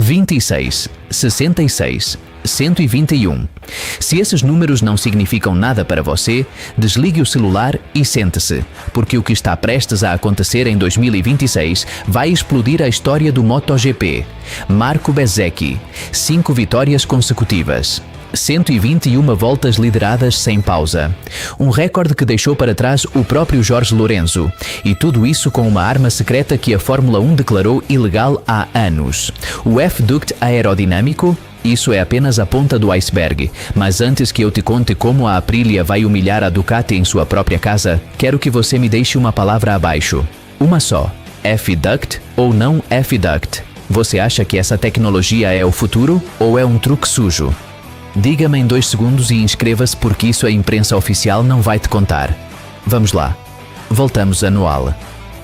26, 66, 121. Se esses números não significam nada para você, desligue o celular e sente-se, porque o que está prestes a acontecer em 2026 vai explodir a história do MotoGP. Marco Bezzecchi, 5 vitórias consecutivas. 121 voltas lideradas sem pausa. Um recorde que deixou para trás o próprio Jorge Lorenzo. E tudo isso com uma arma secreta que a Fórmula 1 declarou ilegal há anos. O F-Duct aerodinâmico? Isso é apenas a ponta do iceberg. Mas antes que eu te conte como a Aprilia vai humilhar a Ducati em sua própria casa, quero que você me deixe uma palavra abaixo. Uma só. F-Duct ou não F-Duct? Você acha que essa tecnologia é o futuro ou é um truque sujo? Diga-me em 2 segundos e inscreva-se porque isso a imprensa oficial não vai te contar. Vamos lá. Voltamos anual.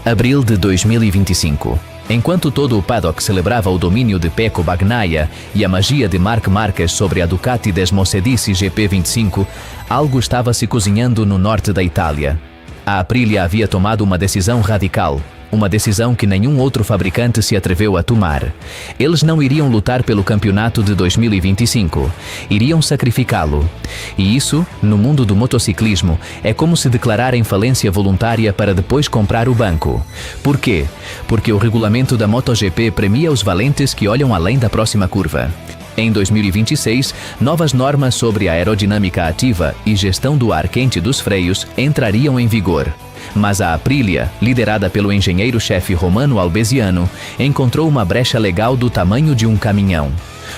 Abril de 2025. Enquanto todo o paddock celebrava o domínio de Pecco Bagnaia e a magia de Marc Marquez sobre a Ducati Desmosedici GP25, algo estava se cozinhando no norte da Itália. A Aprilia havia tomado uma decisão radical. Uma decisão que nenhum outro fabricante se atreveu a tomar. Eles não iriam lutar pelo campeonato de 2025. Iriam sacrificá-lo. E isso, no mundo do motociclismo, é como se declarar em falência voluntária para depois comprar o banco. Por quê? Porque o regulamento da MotoGP premia os valentes que olham além da próxima curva. Em 2026, novas normas sobre aerodinâmica ativa e gestão do ar quente dos freios entrariam em vigor. Mas a Aprilia, liderada pelo engenheiro-chefe Romano Albesiano, encontrou uma brecha legal do tamanho de um caminhão.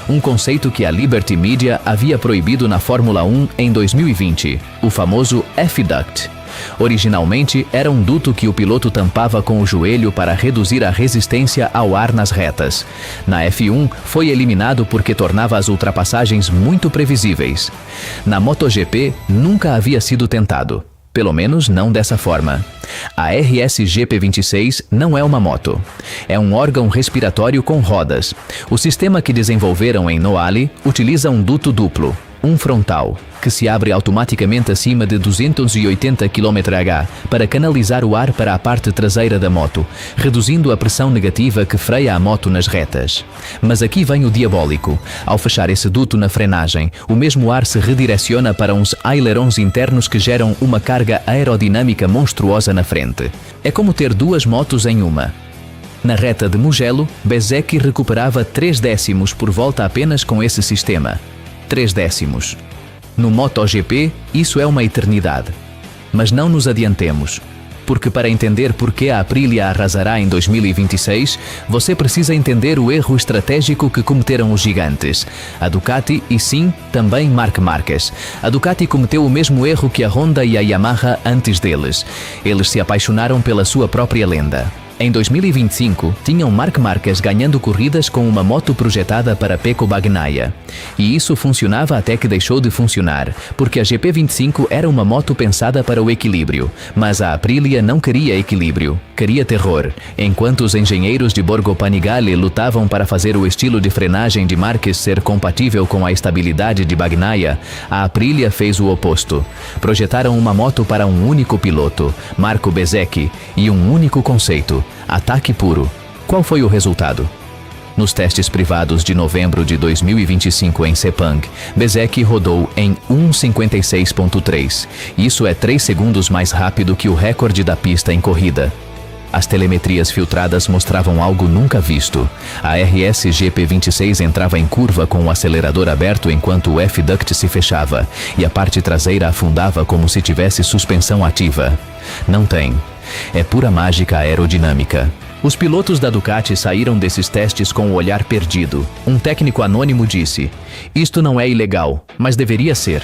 Um conceito que a Liberty Media havia proibido na Fórmula 1 em 2020, o famoso F-Duct. Originalmente, era um duto que o piloto tampava com o joelho para reduzir a resistência ao ar nas retas. Na F1, foi eliminado porque tornava as ultrapassagens muito previsíveis. Na MotoGP, nunca havia sido tentado. Pelo menos não dessa forma. A RSGP26 não é uma moto. É um órgão respiratório com rodas. O sistema que desenvolveram em Noale utiliza um duto duplo, um frontal, que se abre automaticamente acima de 280 km/h para canalizar o ar para a parte traseira da moto, reduzindo a pressão negativa que freia a moto nas retas. Mas aqui vem o diabólico. Ao fechar esse duto na frenagem, o mesmo ar se redireciona para uns ailerons internos que geram uma carga aerodinâmica monstruosa na frente. É como ter 2 motos em uma. Na reta de Mugello, Bezzecchi recuperava 3 décimos por volta apenas com esse sistema. 3 décimos. No MotoGP, isso é uma eternidade. Mas não nos adiantemos, porque para entender por que a Aprilia arrasará em 2026, você precisa entender o erro estratégico que cometeram os gigantes, a Ducati e sim, também Marc Marquez. A Ducati cometeu o mesmo erro que a Honda e a Yamaha antes deles. Eles se apaixonaram pela sua própria lenda. Em 2025, tinham Marc Marquez ganhando corridas com uma moto projetada para Pecco Bagnaia. E isso funcionava até que deixou de funcionar, porque a GP25 era uma moto pensada para o equilíbrio. Mas a Aprilia não queria equilíbrio, queria terror. Enquanto os engenheiros de Borgo Panigale lutavam para fazer o estilo de frenagem de Marquez ser compatível com a estabilidade de Bagnaia, a Aprilia fez o oposto. Projetaram uma moto para um único piloto, Marco Bezzecchi, e um único conceito: ataque puro. Qual foi o resultado? Nos testes privados de novembro de 2025 em Sepang, Bezzecchi rodou em 1:56.3. Isso é 3 segundos mais rápido que o recorde da pista em corrida. As telemetrias filtradas mostravam algo nunca visto. A RSGP26 entrava em curva com o acelerador aberto enquanto o F-Duct se fechava, e a parte traseira afundava como se tivesse suspensão ativa. Não tem. É pura mágica aerodinâmica. Os pilotos da Ducati saíram desses testes com o olhar perdido. Um técnico anônimo disse: "Isto não é ilegal, mas deveria ser."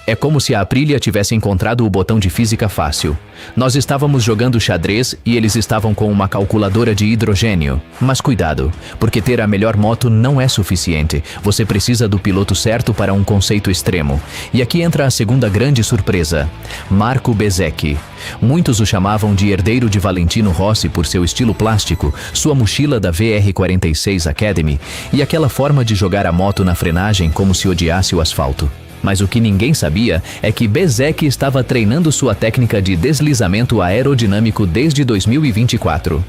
É como se a Aprilia tivesse encontrado o botão de física fácil. Nós estávamos jogando xadrez e eles estavam com uma calculadora de hidrogênio. Mas cuidado, porque ter a melhor moto não é suficiente. Você precisa do piloto certo para um conceito extremo. E aqui entra a segunda grande surpresa: Marco Bezzecchi. Muitos o chamavam de herdeiro de Valentino Rossi por seu estilo plástico, sua mochila da VR46 Academy e aquela forma de jogar a moto na frenagem como se odiasse o asfalto. Mas o que ninguém sabia é que Bezzecchi estava treinando sua técnica de deslizamento aerodinâmico desde 2024.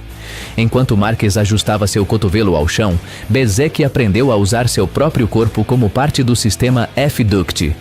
Enquanto Marques ajustava seu cotovelo ao chão, Bezzecchi aprendeu a usar seu próprio corpo como parte do sistema F-Duct.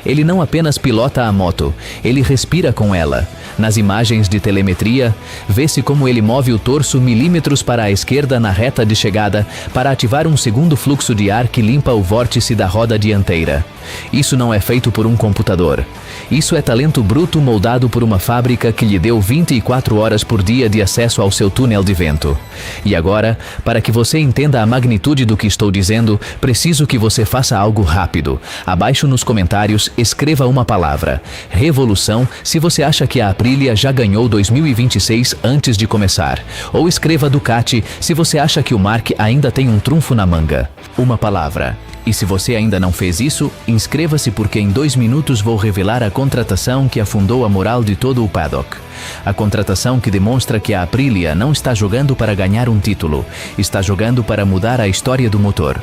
Ele não apenas pilota a moto, ele respira com ela. Nas imagens de telemetria, vê-se como ele move o torso milímetros para a esquerda na reta de chegada para ativar um segundo fluxo de ar que limpa o vórtice da roda dianteira. Isso não é feito por um computador. Isso é talento bruto moldado por uma fábrica que lhe deu 24 horas por dia de acesso ao seu túnel de vento. E agora, para que você entenda a magnitude do que estou dizendo, preciso que você faça algo rápido. Abaixo nos comentários, escreva uma palavra: revolução, se você acha que a Aprilia já ganhou 2026 antes de começar. Ou escreva Ducati, se você acha que o Marc ainda tem um trunfo na manga. Uma palavra. E se você ainda não fez isso, inscreva-se porque em 2 minutos vou revelar a contratação que afundou a moral de todo o paddock. A contratação que demonstra que a Aprilia não está jogando para ganhar um título, está jogando para mudar a história do motor.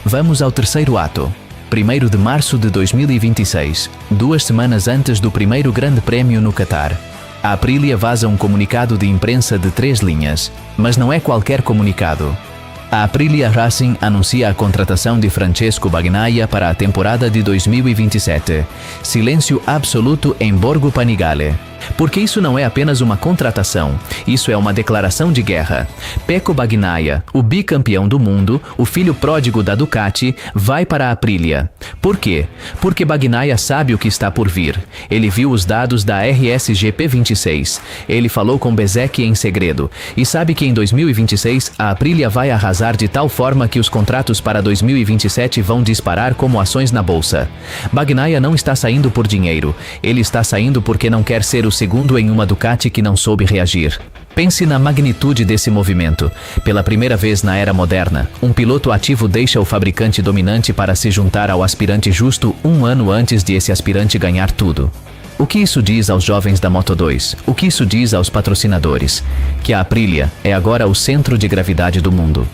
Vamos ao terceiro ato. 1º de março de 2026, 2 semanas antes do primeiro grande prêmio no Qatar. A Aprilia vaza um comunicado de imprensa de 3 linhas, mas não é qualquer comunicado. A Aprilia Racing anuncia a contratação de Francesco Bagnaia para a temporada de 2027. Silêncio absoluto em Borgo Panigale. Porque isso não é apenas uma contratação, isso é uma declaração de guerra. Pecco Bagnaia, o bicampeão do mundo, o filho pródigo da Ducati, vai para a Aprilia. Por quê? Porque Bagnaia sabe o que está por vir. Ele viu os dados da RSGP 26. Ele falou com Bezzecchi em segredo e sabe que em 2026 a Aprilia vai arrasar de tal forma que os contratos para 2027 vão disparar como ações na bolsa. Bagnaia não está saindo por dinheiro, ele está saindo porque não quer ser o segundo em uma Ducati que não soube reagir. Pense na magnitude desse movimento. Pela primeira vez na era moderna, um piloto ativo deixa o fabricante dominante para se juntar ao aspirante justo 1 ano antes de esse aspirante ganhar tudo. O que isso diz aos jovens da Moto2? O que isso diz aos patrocinadores? Que a Aprilia é agora o centro de gravidade do mundo.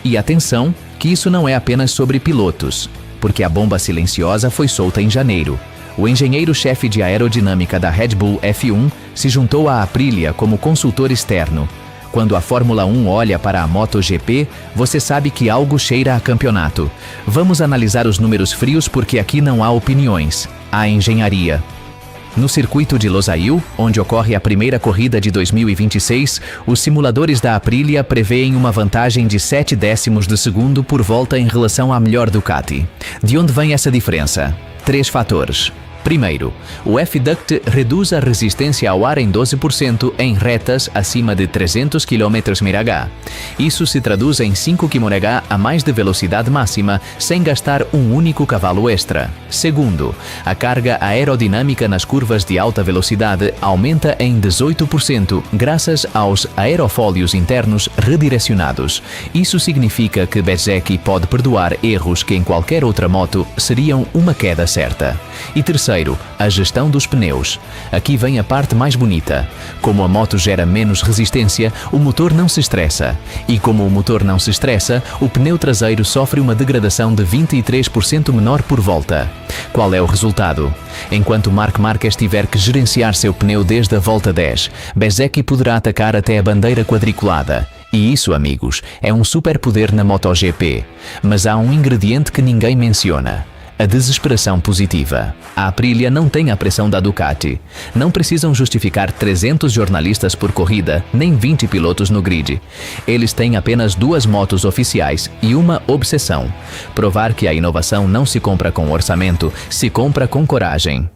E atenção, que isso não é apenas sobre pilotos, porque a bomba silenciosa foi solta em janeiro. O engenheiro-chefe de aerodinâmica da Red Bull F1 se juntou à Aprilia como consultor externo. Quando a Fórmula 1 olha para a MotoGP, você sabe que algo cheira a campeonato. Vamos analisar os números frios porque aqui não há opiniões, há engenharia. No circuito de Losail, onde ocorre a primeira corrida de 2026, os simuladores da Aprilia prevêem uma vantagem de 7 décimos de segundo por volta em relação à melhor Ducati. De onde vem essa diferença? 3 fatores. Primeiro, o F-Duct reduz a resistência ao ar em 12% em retas acima de 300 km/h. Isso se traduz em 5 km/h a mais de velocidade máxima sem gastar um único cavalo extra. Segundo, a carga aerodinâmica nas curvas de alta velocidade aumenta em 18% graças aos aerofólios internos redirecionados. Isso significa que Bezzecchi pode perdoar erros que em qualquer outra moto seriam uma queda certa. E terceiro, a gestão dos pneus. Aqui vem a parte mais bonita. Como a moto gera menos resistência, o motor não se estressa. E como o motor não se estressa, o pneu traseiro sofre uma degradação de 23% menor por volta. Qual é o resultado? Enquanto Marc Marquez tiver que gerenciar seu pneu desde a volta 10, Bezzecchi poderá atacar até a bandeira quadriculada. E isso, amigos, é um superpoder na MotoGP. Mas há um ingrediente que ninguém menciona: a desesperação positiva. A Aprilia não tem a pressão da Ducati. Não precisam justificar 300 jornalistas por corrida, nem 20 pilotos no grid. Eles têm apenas 2 motos oficiais e uma obsessão: provar que a inovação não se compra com orçamento, se compra com coragem.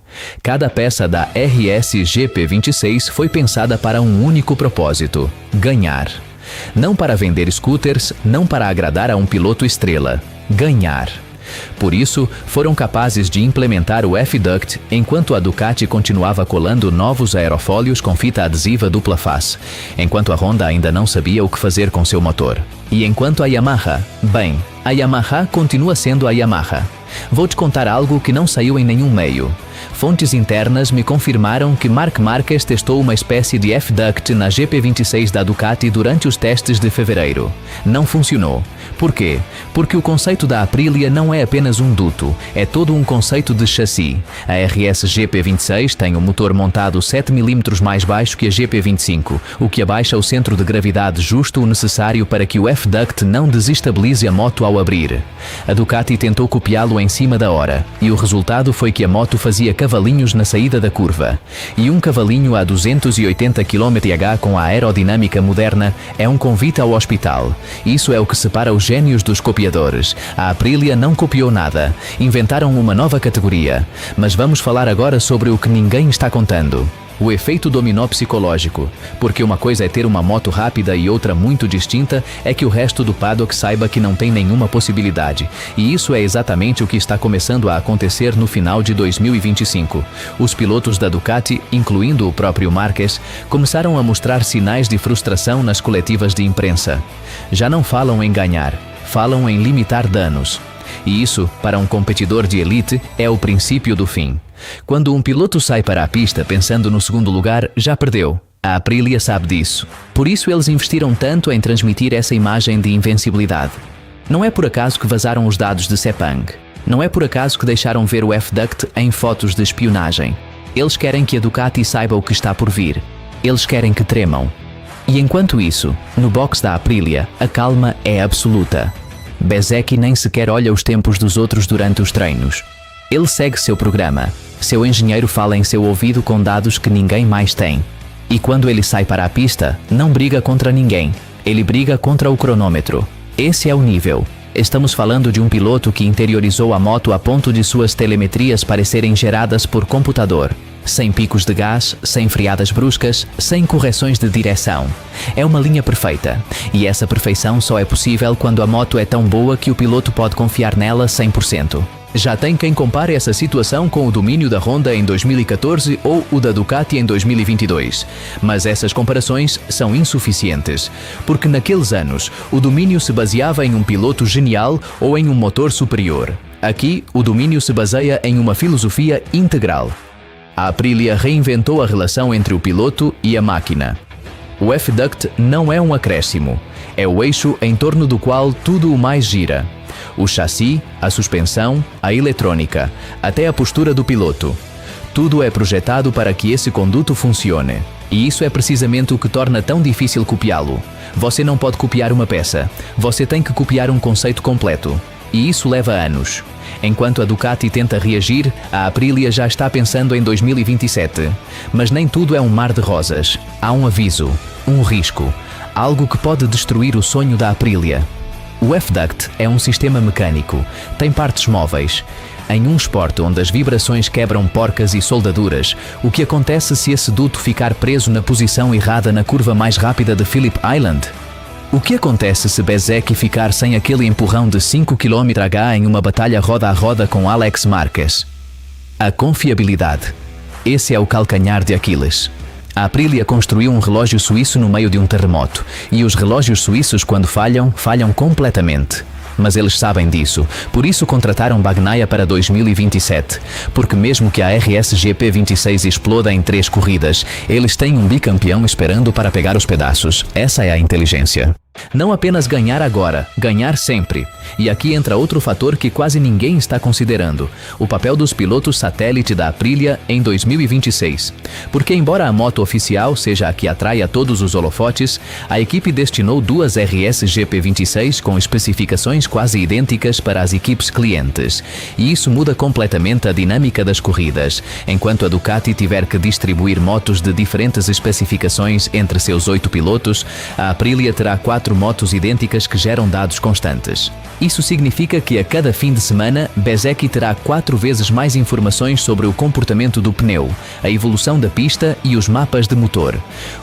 Cada peça da RSGP 26 foi pensada para um único propósito: ganhar. Não para vender scooters, não para agradar a um piloto estrela. Ganhar. Por isso, foram capazes de implementar o F-Duct enquanto a Ducati continuava colando novos aerofólios com fita adesiva dupla face, enquanto a Honda ainda não sabia o que fazer com seu motor. E enquanto a Yamaha, bem, a Yamaha continua sendo a Yamaha. Vou te contar algo que não saiu em nenhum meio. Fontes internas me confirmaram que Marc Marquez testou uma espécie de F-Duct na GP26 da Ducati durante os testes de fevereiro. Não funcionou. Por quê? Porque o conceito da Aprilia não é apenas um duto, é todo um conceito de chassi. A RS GP26 tem um motor montado 7 mm mais baixo que a GP25, o que abaixa o centro de gravidade justo o necessário para que o F-Duct não desestabilize a moto ao abrir. A Ducati tentou copiá-lo em cima da hora, e o resultado foi que a moto fazia cavalinhos na saída da curva. E um cavalinho a 280 km/h com a aerodinâmica moderna é um convite ao hospital. Isso é o que separa os gênios dos copiadores. A Aprilia não copiou nada. Inventaram uma nova categoria. Mas vamos falar agora sobre o que ninguém está contando. O efeito dominó psicológico. Porque uma coisa é ter uma moto rápida e outra muito distinta é que o resto do paddock saiba que não tem nenhuma possibilidade. E isso é exatamente o que está começando a acontecer no final de 2025. Os pilotos da Ducati, incluindo o próprio Marquez, começaram a mostrar sinais de frustração nas coletivas de imprensa. Já não falam em ganhar, falam em limitar danos. E isso, para um competidor de elite, é o princípio do fim. Quando um piloto sai para a pista pensando no segundo lugar, já perdeu. A Aprilia sabe disso. Por isso eles investiram tanto em transmitir essa imagem de invencibilidade. Não é por acaso que vazaram os dados de Sepang. Não é por acaso que deixaram ver o F-Duct em fotos de espionagem. Eles querem que a Ducati saiba o que está por vir. Eles querem que tremam. E enquanto isso, no box da Aprilia, a calma é absoluta. Bezzecchi nem sequer olha os tempos dos outros durante os treinos. Ele segue seu programa. Seu engenheiro fala em seu ouvido com dados que ninguém mais tem. E quando ele sai para a pista, não briga contra ninguém. Ele briga contra o cronômetro. Esse é o nível. Estamos falando de um piloto que interiorizou a moto a ponto de suas telemetrias parecerem geradas por computador. Sem picos de gás, sem freadas bruscas, sem correções de direção. É uma linha perfeita. E essa perfeição só é possível quando a moto é tão boa que o piloto pode confiar nela 100%. Já tem quem compare essa situação com o domínio da Honda em 2014 ou o da Ducati em 2022. Mas essas comparações são insuficientes, porque naqueles anos o domínio se baseava em um piloto genial ou em um motor superior. Aqui, o domínio se baseia em uma filosofia integral. A Aprilia reinventou a relação entre o piloto e a máquina. O F-Duct não é um acréscimo, é o eixo em torno do qual tudo o mais gira. O chassi, a suspensão, a eletrônica, até a postura do piloto. Tudo é projetado para que esse conduto funcione. E isso é precisamente o que torna tão difícil copiá-lo. Você não pode copiar uma peça, você tem que copiar um conceito completo. E isso leva anos. Enquanto a Ducati tenta reagir, a Aprilia já está pensando em 2027. Mas nem tudo é um mar de rosas. Há um aviso, um risco, algo que pode destruir o sonho da Aprilia. O F-Duct é um sistema mecânico, tem partes móveis. Em um esporte onde as vibrações quebram porcas e soldaduras, o que acontece se esse duto ficar preso na posição errada na curva mais rápida de Phillip Island? O que acontece se Bezzecchi ficar sem aquele empurrão de 5 km/h em uma batalha roda a roda com Alex Marquez? A confiabilidade. Esse é o calcanhar de Aquiles. A Aprilia construiu um relógio suíço no meio de um terremoto, e os relógios suíços, quando falham, falham completamente. Mas eles sabem disso, por isso contrataram Bagnaia para 2027, porque mesmo que a RS GP26 exploda em 3 corridas, eles têm um bicampeão esperando para pegar os pedaços. Essa é a inteligência. Não apenas ganhar agora, ganhar sempre. E aqui entra outro fator que quase ninguém está considerando: o papel dos pilotos satélite da Aprilia em 2026. Porque embora a moto oficial seja a que atrai a todos os holofotes, a equipe destinou 2 RS GP26 com especificações quase idênticas para as equipes clientes. E isso muda completamente a dinâmica das corridas. Enquanto a Ducati tiver que distribuir motos de diferentes especificações entre seus 8 pilotos, a Aprilia terá 4 motos idênticas que geram dados constantes. Isso significa que a cada fim de semana, Bezzecchi terá 4 vezes mais informações sobre o comportamento do pneu, a evolução da pista e os mapas de motor.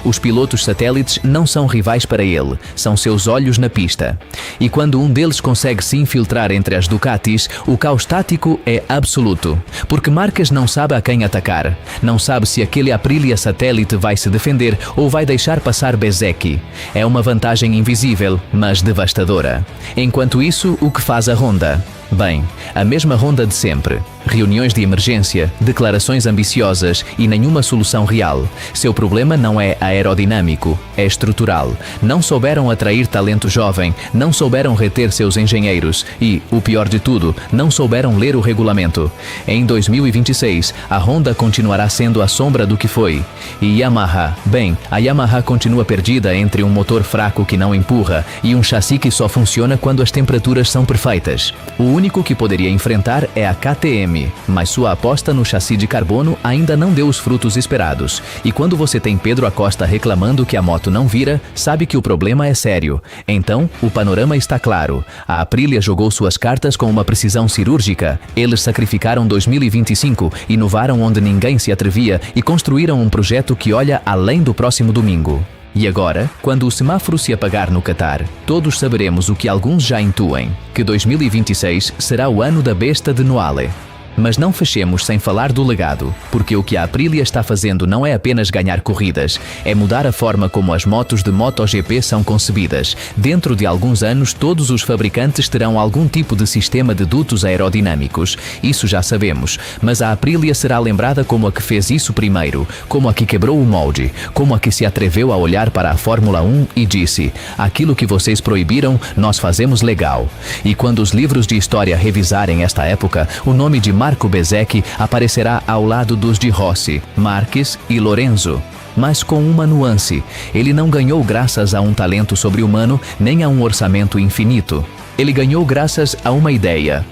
Os pilotos satélites não são rivais para ele, são seus olhos na pista. E quando um deles consegue se infiltrar entre as Ducatis, o caos tático é absoluto. Porque Marquez não sabe a quem atacar, não sabe se aquele Aprilia satélite vai se defender ou vai deixar passar Bezzecchi. É uma vantagem invisível, mas devastadora. Enquanto isso, o que faz a Honda? Bem, a mesma Honda de sempre. Reuniões de emergência, declarações ambiciosas e nenhuma solução real. Seu problema não é aerodinâmico, é estrutural. Não souberam atrair talento jovem, não souberam reter seus engenheiros e, o pior de tudo, não souberam ler o regulamento. Em 2026, a Honda continuará sendo a sombra do que foi. E Yamaha, bem, a Yamaha continua perdida entre um motor fraco que não empurra e um chassi que só funciona quando as temperaturas são perfeitas. O único que poderia enfrentar é a KTM, mas sua aposta no chassi de carbono ainda não deu os frutos esperados. E quando você tem Pedro Acosta reclamando que a moto não vira, sabe que o problema é sério. Então, o panorama está claro. A Aprilia jogou suas cartas com uma precisão cirúrgica. Eles sacrificaram 2025, inovaram onde ninguém se atrevia e construíram um projeto que olha além do próximo domingo. E agora, quando o semáforo se apagar no Qatar, todos saberemos o que alguns já intuem, que 2026 será o ano da besta de Noale. Mas não fechemos sem falar do legado, porque o que a Aprilia está fazendo não é apenas ganhar corridas, é mudar a forma como as motos de MotoGP são concebidas. Dentro de alguns anos, todos os fabricantes terão algum tipo de sistema de dutos aerodinâmicos. Isso já sabemos, mas a Aprilia será lembrada como a que fez isso primeiro, como a que quebrou o molde, como a que se atreveu a olhar para a Fórmula 1 e disse: aquilo que vocês proibiram, nós fazemos legal. E quando os livros de história revisarem esta época, o nome de Marco Bezzecchi aparecerá ao lado dos de Rossi, Marques e Lorenzo. Mas com uma nuance: ele não ganhou graças a um talento sobre-humano nem a um orçamento infinito. Ele ganhou graças a uma ideia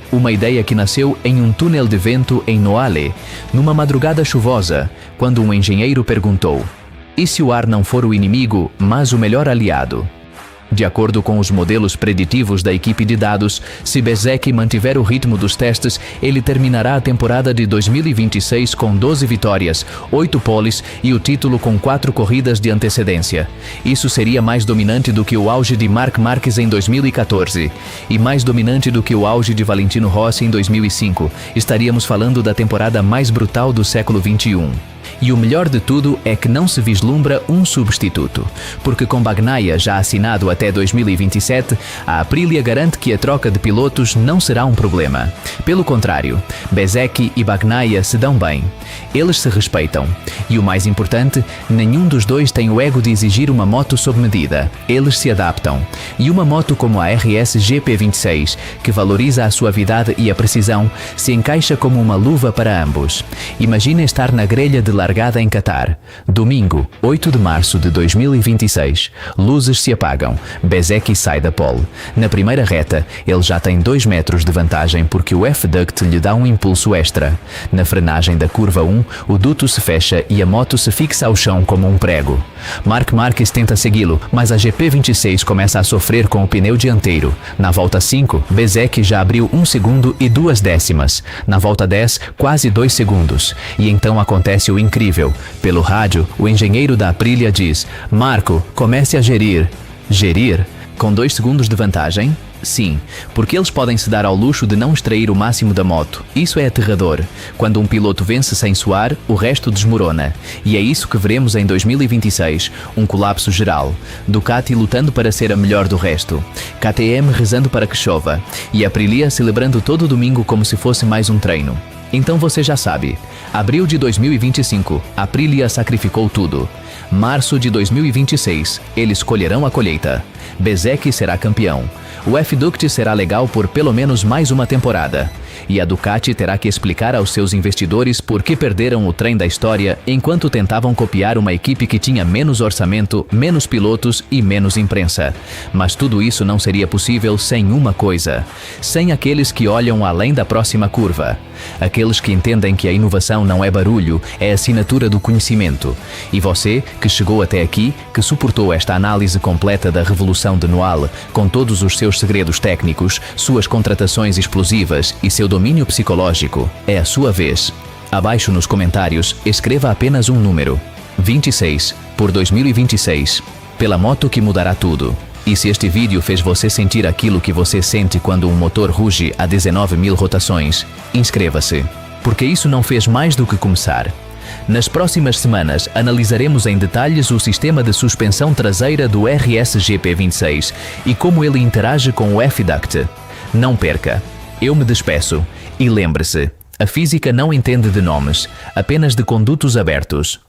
que nasceu em um túnel de vento em Noale, numa madrugada chuvosa, quando um engenheiro perguntou: e se o ar não for o inimigo, mas o melhor aliado? De acordo com os modelos preditivos da equipe de dados, se Bezzecchi mantiver o ritmo dos testes, ele terminará a temporada de 2026 com 12 vitórias, 8 poles e o título com 4 corridas de antecedência. Isso seria mais dominante do que o auge de Marc Marquez em 2014 e mais dominante do que o auge de Valentino Rossi em 2005. Estaríamos falando da temporada mais brutal do século XXI. E o melhor de tudo é que não se vislumbra um substituto, porque com Bagnaia já assinado até 2027, a Aprilia garante que a troca de pilotos não será um problema. Pelo contrário, Bezzecchi e Bagnaia se dão bem. Eles se respeitam. E o mais importante, nenhum dos dois tem o ego de exigir uma moto sob medida. Eles se adaptam. E uma moto como a RS GP26, que valoriza a suavidade e a precisão, se encaixa como uma luva para ambos. Imagina estar na grelha de largada em Qatar. Domingo, 8 de março de 2026. Luzes se apagam. Bezzecchi sai da pole. Na primeira reta, ele já tem 2 metros de vantagem porque o F-Duct lhe dá um impulso extra. Na frenagem da curva 1, o duto se fecha e a moto se fixa ao chão como um prego. Marc Marquez tenta segui-lo, mas a GP26 começa a sofrer com o pneu dianteiro. Na volta 5, Bezzecchi já abriu 1 segundo e 2 décimas. Na volta 10, quase 2 segundos. E então acontece o incrível. Pelo rádio, o engenheiro da Aprilia diz: Marco, comece a gerir. Gerir? Com 2 segundos de vantagem? Sim, porque eles podem se dar ao luxo de não extrair o máximo da moto. Isso é aterrador. Quando um piloto vence sem suar, o resto desmorona. E é isso que veremos em 2026, um colapso geral. Ducati lutando para ser a melhor do resto. KTM rezando para que chova. E Aprilia celebrando todo domingo como se fosse mais um treino. Então você já sabe. Abril de 2025, Aprilia sacrificou tudo. Março de 2026, eles colherão a colheita. Bezzecchi será campeão. O F-Duct será legal por pelo menos mais uma temporada. E a Ducati terá que explicar aos seus investidores por que perderam o trem da história enquanto tentavam copiar uma equipe que tinha menos orçamento, menos pilotos e menos imprensa. Mas tudo isso não seria possível sem uma coisa: sem aqueles que olham além da próxima curva. Aqueles que entendem que a inovação não é barulho, é assinatura do conhecimento. E você, que chegou até aqui, que suportou esta análise completa da revolução de Noale, com todos os seus segredos técnicos, suas contratações explosivas e seu domínio psicológico, é a sua vez. Abaixo nos comentários, escreva apenas um número: 26, por 2026, pela moto que mudará tudo. E se este vídeo fez você sentir aquilo que você sente quando um motor ruge a 19.000 rotações, inscreva-se, porque isso não fez mais do que começar. Nas próximas semanas, analisaremos em detalhes o sistema de suspensão traseira do RS GP26 e como ele interage com o F-Duct. Não perca! Eu me despeço e lembre-se, A física não entende de nomes, apenas de condutos abertos.